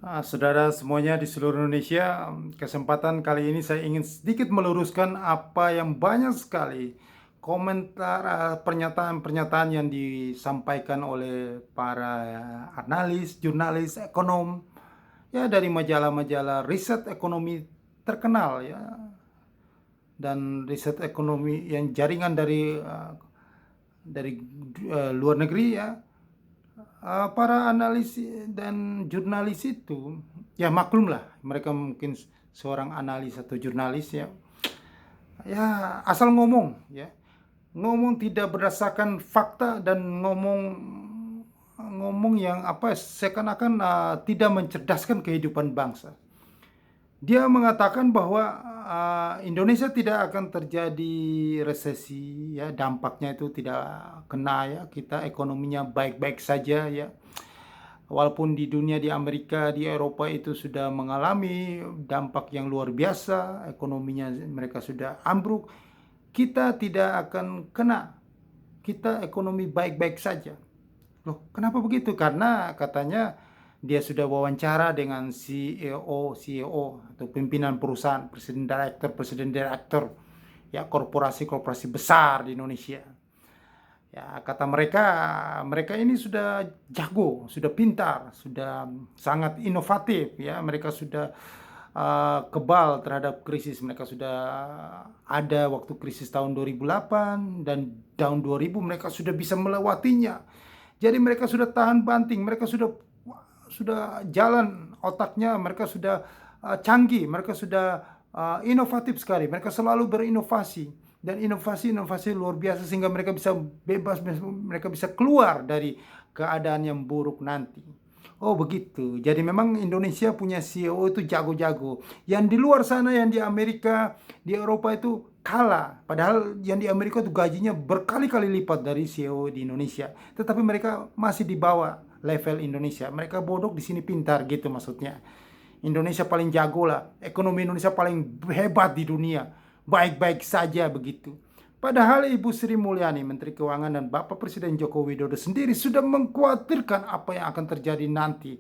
Saudara semuanya di seluruh Indonesia, kesempatan kali ini saya ingin sedikit meluruskan apa yang banyak sekali komentar, pernyataan-pernyataan yang disampaikan oleh para analis, jurnalis, ekonom, ya dari majalah-majalah riset ekonomi terkenal ya, dan riset ekonomi yang jaringan dari luar negeri ya. Para analis dan jurnalis itu ya maklum lah, mereka mungkin seorang analis atau jurnalis ya, ya asal ngomong ya, ngomong tidak berdasarkan fakta dan ngomong ngomong yang apa seakan-akan tidak mencerdaskan kehidupan bangsa. Dia mengatakan bahwa Indonesia tidak akan terjadi resesi ya, dampaknya itu tidak kena ya, kita ekonominya baik-baik saja ya. Walaupun di dunia, di Amerika, di Eropa itu sudah mengalami dampak yang luar biasa, ekonominya mereka sudah ambruk, kita tidak akan kena. Kita ekonomi baik-baik saja. Loh, kenapa begitu? Karena katanya dia sudah wawancara dengan CEO atau pimpinan perusahaan, presiden direktur ya, korporasi-korporasi besar di Indonesia. Ya, kata mereka, mereka ini sudah jago, sudah pintar, sudah sangat inovatif ya. Mereka sudah kebal terhadap krisis. Mereka sudah ada waktu krisis tahun 2008 dan tahun 2000 mereka sudah bisa melewatinya. Jadi mereka sudah tahan banting, mereka sudah jalan otaknya, mereka sudah canggih, mereka sudah inovatif sekali. Mereka selalu berinovasi dan inovasi-inovasi luar biasa sehingga mereka bisa bebas, mereka bisa keluar dari keadaan yang buruk nanti. Oh begitu. Jadi memang Indonesia punya CEO itu jago-jago. Yang di luar sana, yang di Amerika, di Eropa itu kalah. Padahal yang di Amerika itu gajinya berkali-kali lipat dari CEO di Indonesia. Tetapi mereka masih di bawah level Indonesia. Mereka bodoh, di sini pintar gitu maksudnya. Indonesia paling jago lah. Ekonomi Indonesia paling hebat di dunia. Baik-baik saja begitu. Padahal Ibu Sri Mulyani, Menteri Keuangan, dan Bapak Presiden Joko Widodo sendiri sudah mengkhawatirkan apa yang akan terjadi nanti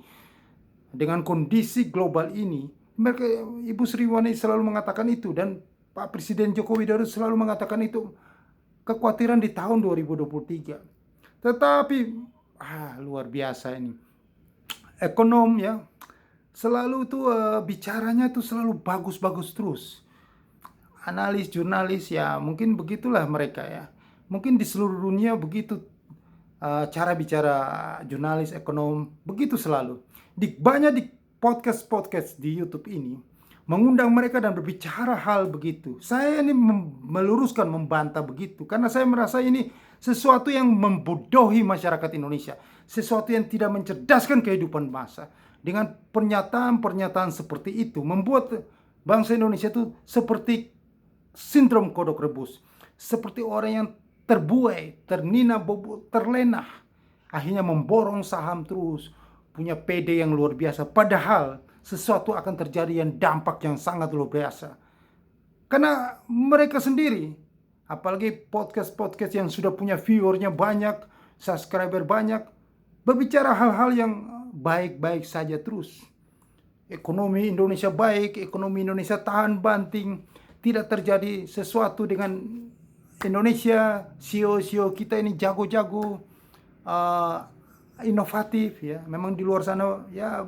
dengan kondisi global ini. Mereka, Ibu Sri Mulyani selalu mengatakan itu, dan Pak Presiden Joko Widodo selalu mengatakan itu, kekhawatiran di tahun 2023. Tetapi luar biasa ini. Ekonom ya, selalu tuh bicaranya tuh selalu bagus-bagus terus. Analis, jurnalis ya mungkin begitulah mereka ya. Mungkin di seluruh dunia begitu cara bicara jurnalis, ekonom, begitu selalu. Banyak di podcast-podcast di YouTube ini mengundang mereka dan berbicara hal begitu. Saya ini meluruskan, membantah begitu karena saya merasa ini sesuatu yang membodohi masyarakat Indonesia, sesuatu yang tidak mencerdaskan kehidupan bangsa. Dengan pernyataan-pernyataan seperti itu membuat bangsa Indonesia itu seperti sindrom kodok rebus, seperti orang yang terbuai, ternina bobo, terlena, akhirnya memborong saham terus, punya PD yang luar biasa, padahal sesuatu akan terjadi yang dampak yang sangat luar biasa. Karena mereka sendiri, apalagi podcast-podcast yang sudah punya viewernya banyak, subscriber banyak, berbicara hal-hal yang baik-baik saja terus. Ekonomi Indonesia baik, ekonomi Indonesia tahan banting, tidak terjadi sesuatu dengan Indonesia. CEO kita ini jago-jago, inovatif ya. Memang di luar sana ya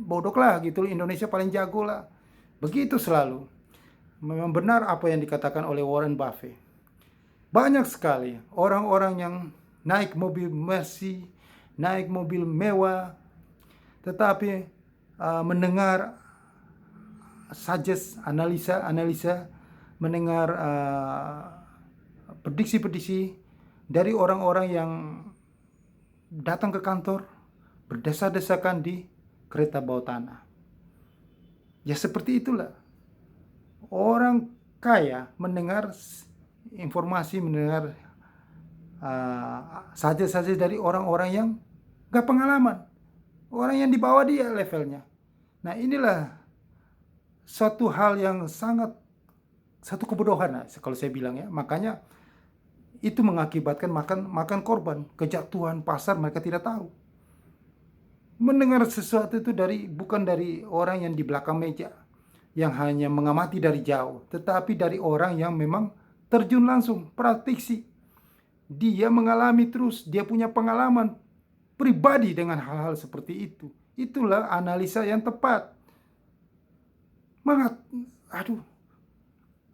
bodoh lah gitu, Indonesia paling jago lah. Begitu selalu. Memang benar apa yang dikatakan oleh Warren Buffett. Banyak sekali orang-orang yang naik mobil Mercy, naik mobil mewah, tetapi mendengar suggest, analisa, mendengar prediksi-prediksi dari orang-orang yang datang ke kantor berdesak-desakan di kereta bawah tanah. Ya seperti itulah. Orang kaya mendengar informasi, mendengar suggest dari orang-orang yang gak pengalaman. Orang yang di bawah dia levelnya. Nah inilah satu hal yang sangat, satu kebodohan kalau saya bilang ya. Makanya itu mengakibatkan makan korban, kejatuhan pasar mereka tidak tahu. Mendengar sesuatu itu bukan dari orang yang di belakang meja, yang hanya mengamati dari jauh, tetapi dari orang yang memang terjun langsung, praktisi. Dia mengalami terus, dia punya pengalaman pribadi dengan hal-hal seperti itu. Itulah analisa yang tepat. Aduh,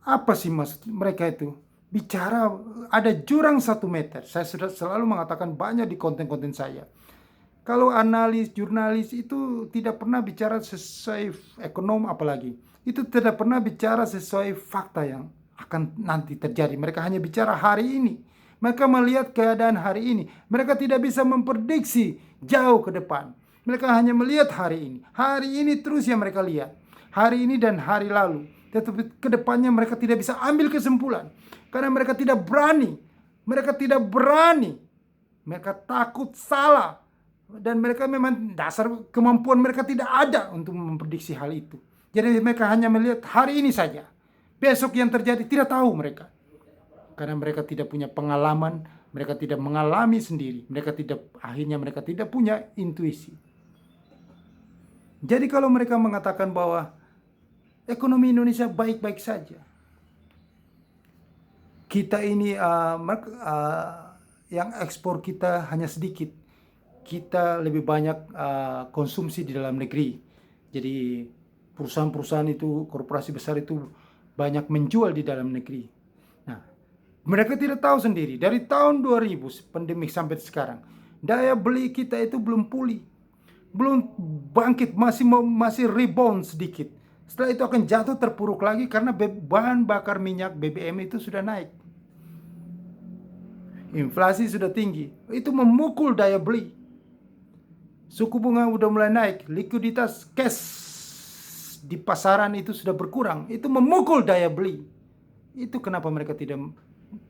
apa sih maksud mereka itu? Bicara ada jurang 1 meter. Saya sudah selalu mengatakan banyak di konten-konten saya. Kalau jurnalis itu tidak pernah bicara sesuai ekonom apalagi. Itu tidak pernah bicara sesuai fakta yang akan nanti terjadi. Mereka hanya bicara hari ini. Mereka melihat keadaan hari ini. Mereka tidak bisa memprediksi jauh ke depan. Mereka hanya melihat hari ini. Hari ini terus yang mereka lihat. Hari ini dan hari lalu. Tetapi ke depannya mereka tidak bisa ambil kesimpulan. Karena mereka tidak berani. Mereka tidak berani. Mereka takut salah. Dan mereka memang dasar kemampuan mereka tidak ada untuk memprediksi hal itu. Jadi mereka hanya melihat hari ini saja. Besok yang terjadi tidak tahu mereka. Karena mereka tidak punya pengalaman, mereka tidak mengalami sendiri, akhirnya mereka tidak punya intuisi. Jadi kalau mereka mengatakan bahwa ekonomi Indonesia baik-baik saja, kita ini yang ekspor kita hanya sedikit, kita lebih banyak konsumsi di dalam negeri. Jadi perusahaan-perusahaan itu, korporasi besar itu banyak menjual di dalam negeri. Nah, mereka tidak tahu sendiri, dari tahun 2000 pandemi sampai sekarang, daya beli kita itu belum pulih, belum bangkit, masih rebound sedikit. Setelah itu akan jatuh terpuruk lagi karena bahan bakar minyak BBM itu sudah naik. Inflasi sudah tinggi, itu memukul daya beli. Suku bunga udah mulai naik, likuiditas cash di pasaran itu sudah berkurang, itu memukul daya beli. Itu kenapa mereka tidak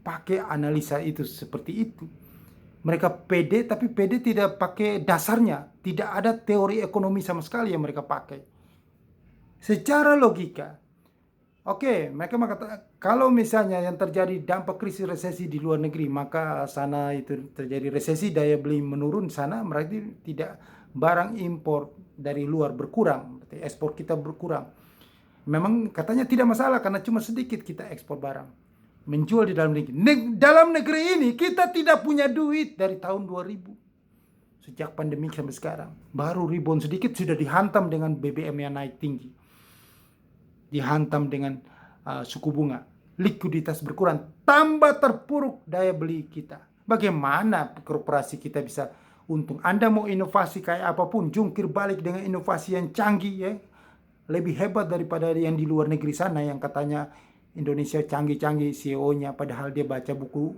pakai analisa itu seperti itu. Mereka pede, tapi pede tidak pakai dasarnya. Tidak ada teori ekonomi sama sekali yang mereka pakai. Secara logika, oke, mereka mengatakan kalau misalnya yang terjadi dampak krisis resesi di luar negeri, maka sana itu terjadi resesi, daya beli menurun sana, berarti tidak barang impor dari luar berkurang, berarti ekspor kita berkurang. Memang katanya tidak masalah karena cuma sedikit kita ekspor barang, menjual di dalam negeri. Dalam negeri ini kita tidak punya duit dari tahun 2000. Sejak pandemi sampai sekarang, baru rebound sedikit sudah dihantam dengan BBM yang naik tinggi. Dihantam dengan suku bunga, likuiditas berkurang, tambah terpuruk daya beli kita. Bagaimana korporasi kita bisa untung? Anda mau inovasi kayak apapun, jungkir balik dengan inovasi yang canggih ya, lebih hebat daripada yang di luar negeri sana yang katanya Indonesia canggih-canggih CEO-nya, padahal dia baca buku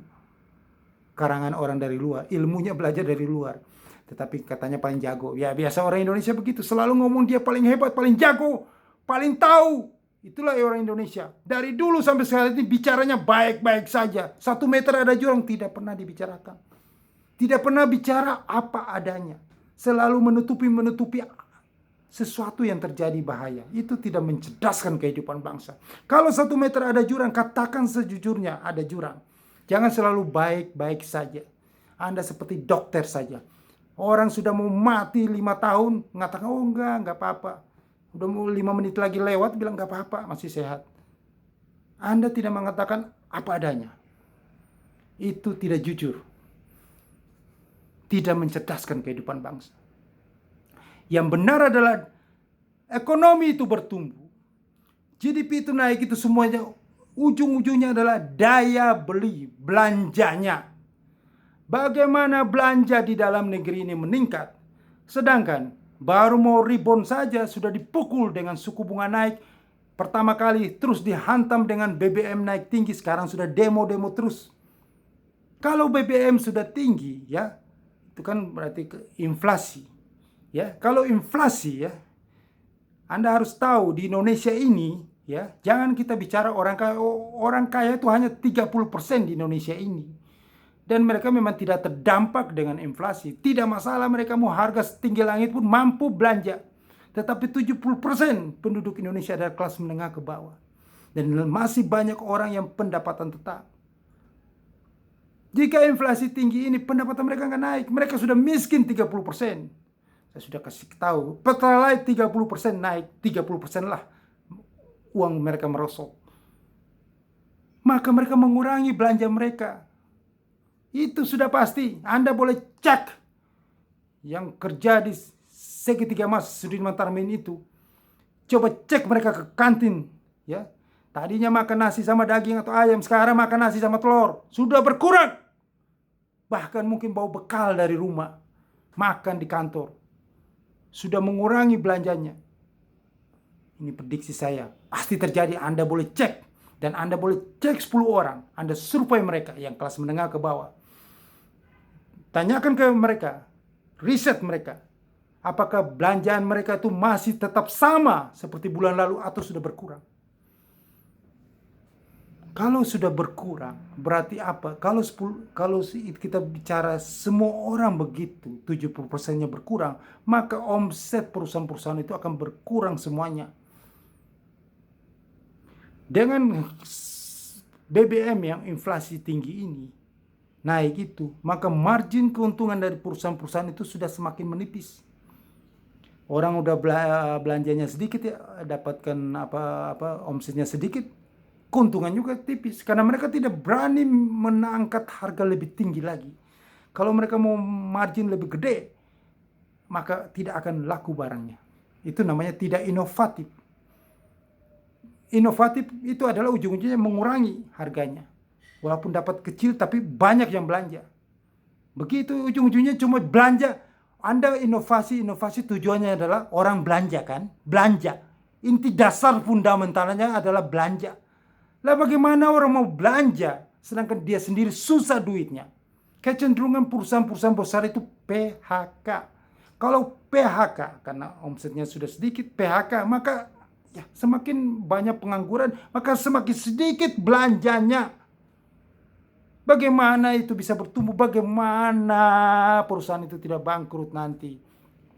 karangan orang dari luar, ilmunya belajar dari luar, tetapi katanya paling jago. Ya biasa orang Indonesia begitu, selalu ngomong dia paling hebat, paling jago, paling tahu. Itulah orang Indonesia. Dari dulu sampai sekarang ini bicaranya baik-baik saja. 1 meter ada jurang, tidak pernah dibicarakan. Tidak pernah bicara apa adanya. Selalu menutupi sesuatu yang terjadi bahaya. Itu tidak mencerdaskan kehidupan bangsa. Kalau 1 meter ada jurang, katakan sejujurnya ada jurang. Jangan selalu baik-baik saja. Anda seperti dokter saja. Orang sudah mau mati 5 tahun, mengatakan, oh enggak apa-apa. Udah mau 5 menit lagi lewat, bilang gak apa-apa, masih sehat. Anda tidak mengatakan apa adanya. Itu tidak jujur. Tidak mencerdaskan kehidupan bangsa. Yang benar adalah ekonomi itu bertumbuh. GDP itu naik, itu semuanya ujung-ujungnya adalah daya beli, belanjanya. Bagaimana belanja di dalam negeri ini meningkat. Sedangkan baru mau rebound saja sudah dipukul dengan suku bunga naik. Pertama kali terus dihantam dengan BBM naik tinggi, sekarang sudah demo-demo terus. Kalau BBM sudah tinggi ya, itu kan berarti inflasi. Ya, kalau inflasi ya, Anda harus tahu di Indonesia ini ya, jangan kita bicara orang kaya. Orang kaya itu hanya 30% di Indonesia ini. Dan mereka memang tidak terdampak dengan inflasi. Tidak masalah mereka mau harga setinggi langit pun mampu belanja. Tetapi 70% penduduk Indonesia adalah kelas menengah ke bawah. Dan masih banyak orang yang pendapatan tetap. Jika inflasi tinggi ini, pendapatan mereka nggak naik. Mereka sudah miskin 30%. Saya sudah kasih tahu, Pertalite 30% naik, 30% lah uang mereka merosot. Maka mereka mengurangi belanja mereka. Itu sudah pasti. Anda boleh cek yang kerja di segitiga emas Sudirman Tamrin itu. Coba cek mereka ke kantin, ya. Tadinya makan nasi sama daging atau ayam, sekarang makan nasi sama telur. Sudah berkurang. Bahkan mungkin bawa bekal dari rumah, makan di kantor. Sudah mengurangi belanjanya. Ini prediksi saya. Pasti terjadi. Anda boleh cek. Dan Anda boleh cek 10 orang. Anda survei mereka yang kelas menengah ke bawah. Tanyakan ke mereka, riset mereka, apakah belanjaan mereka itu masih tetap sama seperti bulan lalu atau sudah berkurang. Kalau sudah berkurang, berarti apa? Kalau kita bicara semua orang begitu, 70%-nya berkurang, maka omset perusahaan-perusahaan itu akan berkurang semuanya. Dengan BBM yang inflasi tinggi ini, naik itu, maka margin keuntungan dari perusahaan-perusahaan itu sudah semakin menipis. Orang udah belanjanya sedikit ya, dapatkan omsetnya sedikit, keuntungan juga tipis karena mereka tidak berani mengangkat harga lebih tinggi lagi. Kalau mereka mau margin lebih gede, maka tidak akan laku barangnya. Itu namanya tidak inovatif. Inovatif itu adalah ujung-ujungnya mengurangi harganya. Walaupun dapat kecil tapi banyak yang belanja. Begitu ujung-ujungnya cuma belanja. Anda inovasi tujuannya adalah orang belanja kan? Belanja. Inti dasar fundamentalnya adalah belanja. Lah bagaimana orang mau belanja sedangkan dia sendiri susah duitnya? Kecenderungan perusahaan-perusahaan besar itu PHK. Kalau PHK karena omsetnya sudah sedikit PHK, maka ya semakin banyak pengangguran, maka semakin sedikit belanjanya. Bagaimana itu bisa bertumbuh? Bagaimana perusahaan itu tidak bangkrut nanti?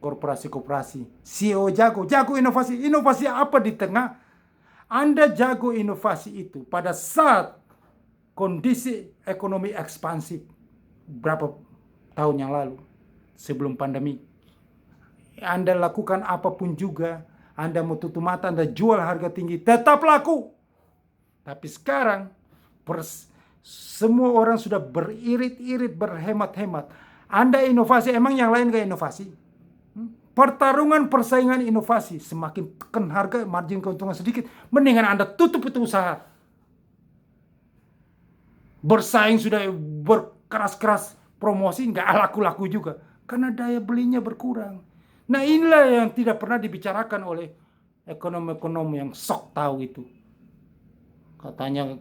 Korporasi-korporasi. CEO jago inovasi. Inovasi apa di tengah? Anda jago inovasi itu pada saat kondisi ekonomi ekspansif. Berapa tahun yang lalu? Sebelum pandemi. Anda lakukan apapun juga. Anda mau tutup mata, Anda jual harga tinggi. Tetap laku. Tapi sekarang semua orang sudah beririt-irit, berhemat-hemat. Anda inovasi, emang yang lain gak inovasi? Pertarungan persaingan inovasi. Semakin tekan harga, margin keuntungan sedikit. Mendingan Anda tutup itu usaha. Bersaing sudah berkeras-keras, promosi gak laku-laku juga. Karena daya belinya berkurang. Nah inilah yang tidak pernah dibicarakan oleh ekonom-ekonom yang sok tahu itu. Katanya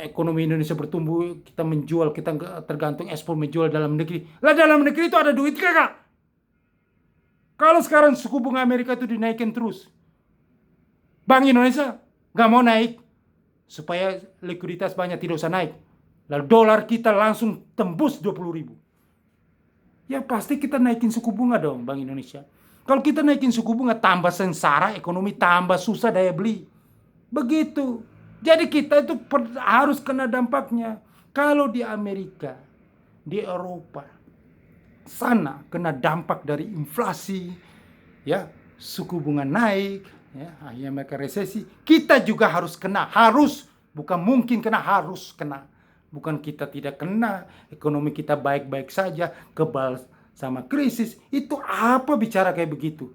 ekonomi Indonesia bertumbuh, kita menjual, kita tergantung ekspor menjual dalam negeri. Lah dalam negeri itu ada duit kagak? Kalau sekarang suku bunga Amerika itu dinaikin terus, Bank Indonesia gak mau naik supaya likuiditas banyak, tidak usah naik. Lalu dolar kita langsung tembus 20.000. Ya pasti kita naikin suku bunga dong Bank Indonesia. Kalau kita naikin suku bunga, tambah sengsara ekonomi, tambah susah daya beli. Begitu. Jadi kita itu harus kena dampaknya. Kalau di Amerika, di Eropa, sana kena dampak dari inflasi, ya, suku bunga naik, ya, akhirnya mereka resesi. Kita juga harus kena, harus, bukan mungkin kena, harus kena. Bukan kita tidak kena, ekonomi kita baik-baik saja, kebal sama krisis. Itu apa bicara kayak begitu?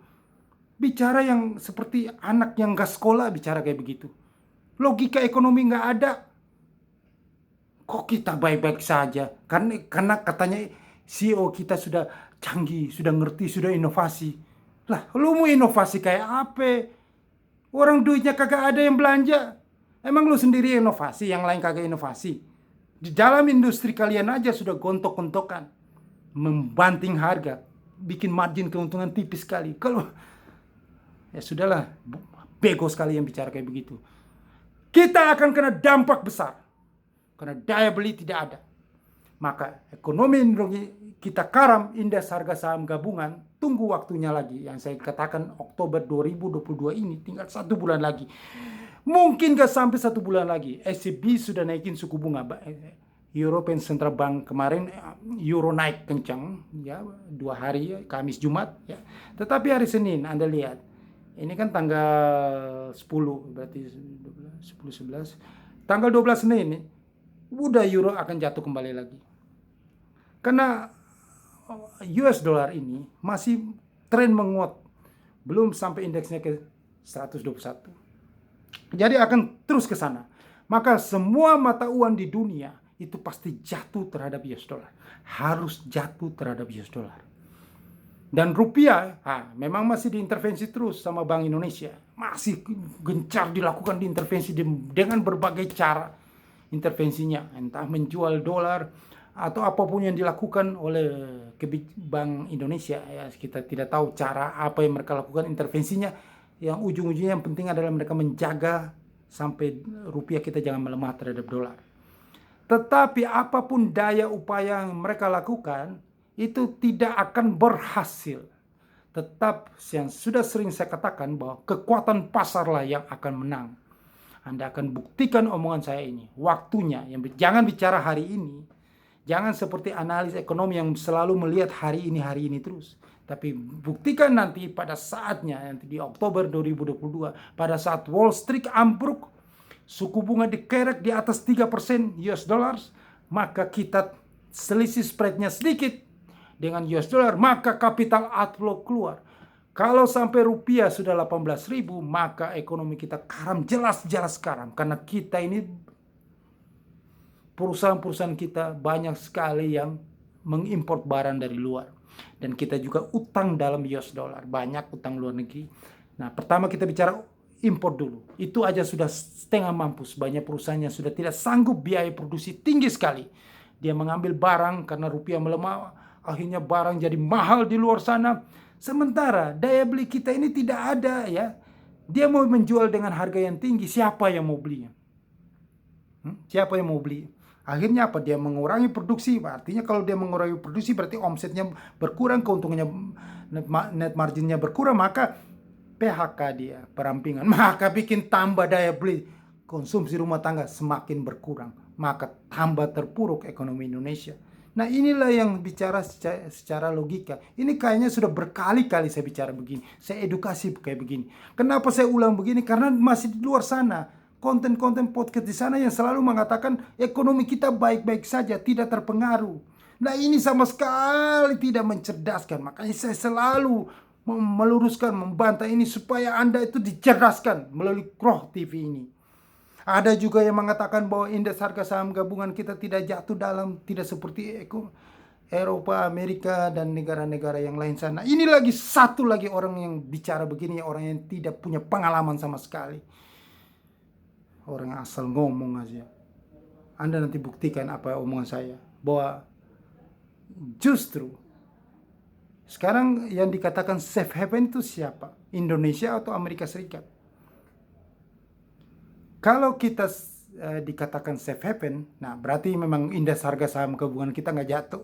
Bicara yang seperti anak yang gak sekolah bicara kayak begitu. Logika ekonomi nggak ada. Kok kita baik-baik saja? Karena katanya CEO kita sudah canggih, sudah ngerti, sudah inovasi. Lah, lu mau inovasi kayak apa? Orang duitnya kagak ada yang belanja. Emang lu sendiri inovasi, yang lain kagak inovasi. Di dalam industri kalian aja sudah gontok-gontokan, membanting harga, bikin margin keuntungan tipis sekali. Kalau ya sudahlah, bego sekali yang bicara kayak begitu. Kita akan kena dampak besar karena daya beli tidak ada. Maka ekonomi kita karam, indeks harga saham gabungan, tunggu waktunya lagi. Yang saya katakan Oktober 2022 ini tinggal 1 bulan lagi. Mungkin gak sampai 1 bulan lagi, ECB sudah naikin suku bunga. European Central Bank kemarin euro naik kencang ya 2 hari, Kamis Jumat ya. Tetapi hari Senin Anda lihat, ini kan tanggal 10 berarti 10 11. Tanggal 12 Senin udah euro akan jatuh kembali lagi. Karena US dollar ini masih tren menguat. Belum sampai indeksnya ke 121. Jadi akan terus ke sana. Maka semua mata uang di dunia itu pasti jatuh terhadap US dollar. Harus jatuh terhadap US dollar. Dan rupiah memang masih diintervensi terus sama Bank Indonesia. Masih gencar dilakukan diintervensi dengan berbagai cara intervensinya. Entah menjual dolar atau apapun yang dilakukan oleh Bank Indonesia. Ya, kita tidak tahu cara apa yang mereka lakukan intervensinya. Yang ujung-ujungnya yang penting adalah mereka menjaga sampai rupiah kita jangan melemah terhadap dolar. Tetapi apapun daya upaya yang mereka lakukan, itu tidak akan berhasil. Tetap yang sudah sering saya katakan bahwa kekuatan pasarlah yang akan menang. Anda akan buktikan omongan saya ini. Waktunya, jangan bicara hari ini. Jangan seperti analis ekonomi yang selalu melihat hari ini terus. Tapi buktikan nanti pada saatnya, nanti di Oktober 2022, pada saat Wall Street ambruk, suku bunga dikerek di atas 3% US dollars, maka kita selisih spreadnya sedikit dengan US dollar, maka capital outflow keluar. Kalau sampai rupiah sudah 18.000, maka ekonomi kita karam, jelas-jelas karam. Karena kita ini, perusahaan-perusahaan kita banyak sekali yang mengimpor barang dari luar. Dan kita juga utang dalam US dollar, banyak utang luar negeri. Nah, pertama kita bicara impor dulu. Itu aja sudah setengah mampus. Banyak perusahaan yang sudah tidak sanggup biaya produksi tinggi sekali. Dia mengambil barang karena rupiah melemah, akhirnya barang jadi mahal di luar sana. Sementara daya beli kita ini tidak ada ya. Dia mau menjual dengan harga yang tinggi, siapa yang mau belinya? Siapa yang mau beli? Akhirnya apa? Dia mengurangi produksi. Artinya kalau dia mengurangi produksi berarti omsetnya berkurang, keuntungannya net marginnya berkurang, maka PHK dia, perampingan, maka bikin tambah daya beli. Konsumsi rumah tangga semakin berkurang, maka tambah terpuruk ekonomi Indonesia. Nah, inilah yang bicara secara logika. Ini kayaknya sudah berkali-kali saya bicara begini. Saya edukasi kayak begini. Kenapa saya ulang begini? Karena masih di luar sana konten-konten podcast di sana yang selalu mengatakan ekonomi kita baik-baik saja, tidak terpengaruh. Nah, ini sama sekali tidak mencerdaskan. Makanya saya selalu meluruskan, membantah ini supaya Anda itu dicerdaskan melalui Roh TV ini. Ada juga yang mengatakan bahwa indeks harga saham gabungan kita tidak jatuh dalam, tidak seperti Eropa, Amerika, dan negara-negara yang lain sana. Ini lagi satu lagi orang yang bicara begini, orang yang tidak punya pengalaman sama sekali. Orang asal ngomong aja. Anda nanti buktikan apa omongan saya. Bahwa justru sekarang yang dikatakan safe haven itu siapa? Indonesia atau Amerika Serikat? Kalau kita dikatakan safe haven, nah berarti memang indeks harga saham gabungan kita nggak jatuh.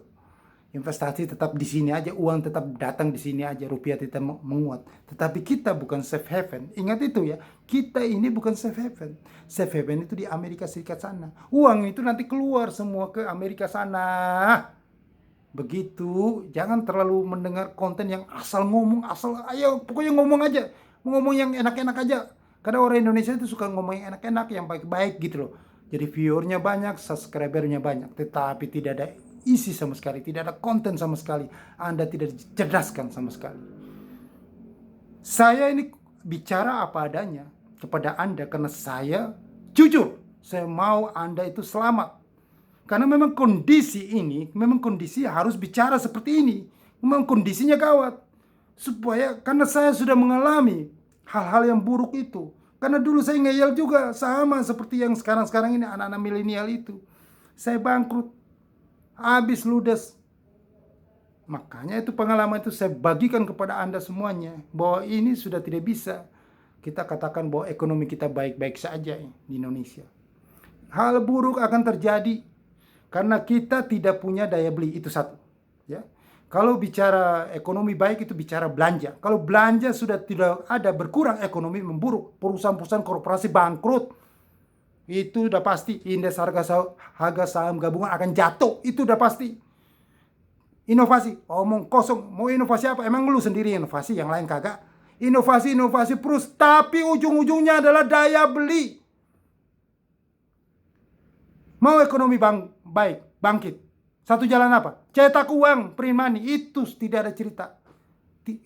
Investasi tetap di sini aja, uang tetap datang di sini aja, rupiah tetap menguat. Tetapi kita bukan safe haven. Ingat itu ya, kita ini bukan safe haven. Safe haven itu di Amerika Serikat sana. Uang itu nanti keluar semua ke Amerika sana. Begitu, jangan terlalu mendengar konten yang asal ngomong, ayo pokoknya ngomong aja. Ngomong yang enak-enak aja. Karena orang Indonesia itu suka ngomong yang enak-enak, yang baik-baik gitu loh. Jadi viewernya banyak, subscribernya banyak. Tetapi tidak ada isi sama sekali, tidak ada konten sama sekali. Anda tidak dicerdaskan sama sekali. Saya ini bicara apa adanya kepada Anda karena saya jujur. Saya mau Anda itu selamat. Karena memang kondisi ini, memang kondisi harus bicara seperti ini. Memang kondisinya gawat. Karena saya sudah mengalami hal-hal yang buruk itu. Karena dulu saya ngeyel juga, sama seperti yang sekarang-sekarang ini anak-anak milenial itu. Saya bangkrut. Habis ludes. Makanya itu pengalaman itu saya bagikan kepada Anda semuanya. Bahwa ini sudah tidak bisa kita katakan bahwa ekonomi kita baik-baik saja di Indonesia. Hal buruk akan terjadi. Karena kita tidak punya daya beli, itu satu. Ya. Kalau bicara ekonomi baik itu bicara belanja. Kalau belanja sudah tidak ada, berkurang, ekonomi memburuk. Perusahaan-perusahaan korporasi bangkrut. Itu udah pasti. Indeks harga saham gabungan akan jatuh. Itu udah pasti. Inovasi, omong kosong. Mau inovasi apa? Emang lu sendiri inovasi, yang lain kagak. Inovasi terus, tapi ujung-ujungnya adalah daya beli. Mau ekonomi baik, bangkit. Satu jalan apa? Cetak uang, print money. Itu tidak ada cerita.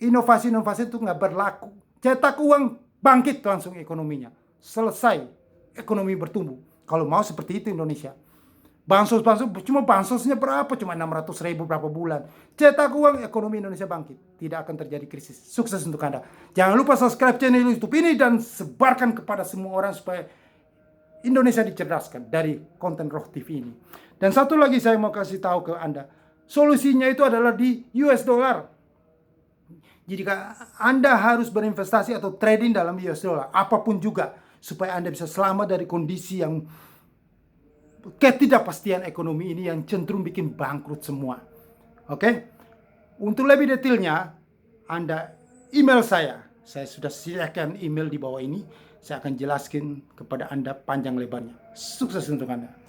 Inovasi itu nggak berlaku. Cetak uang, bangkit langsung ekonominya. Selesai, ekonomi bertumbuh. Kalau mau seperti itu Indonesia. Bansos, cuma bansosnya berapa? Cuma 600.000 berapa bulan. Cetak uang, ekonomi Indonesia bangkit. Tidak akan terjadi krisis. Sukses untuk Anda. Jangan lupa subscribe channel YouTube ini dan sebarkan kepada semua orang supaya Indonesia dicerdaskan dari konten Roh TV ini. Dan satu lagi saya mau kasih tahu ke Anda. Solusinya itu adalah di US dollar. Jadi Anda harus berinvestasi atau trading dalam US dollar. Apapun juga. Supaya Anda bisa selamat dari kondisi yang ketidakpastian ekonomi ini yang cenderung bikin bangkrut semua. Oke? Untuk lebih detailnya, Anda email saya. Saya sudah sediakan email di bawah ini. Saya akan jelaskan kepada Anda panjang lebarnya. Sukses untuk Anda.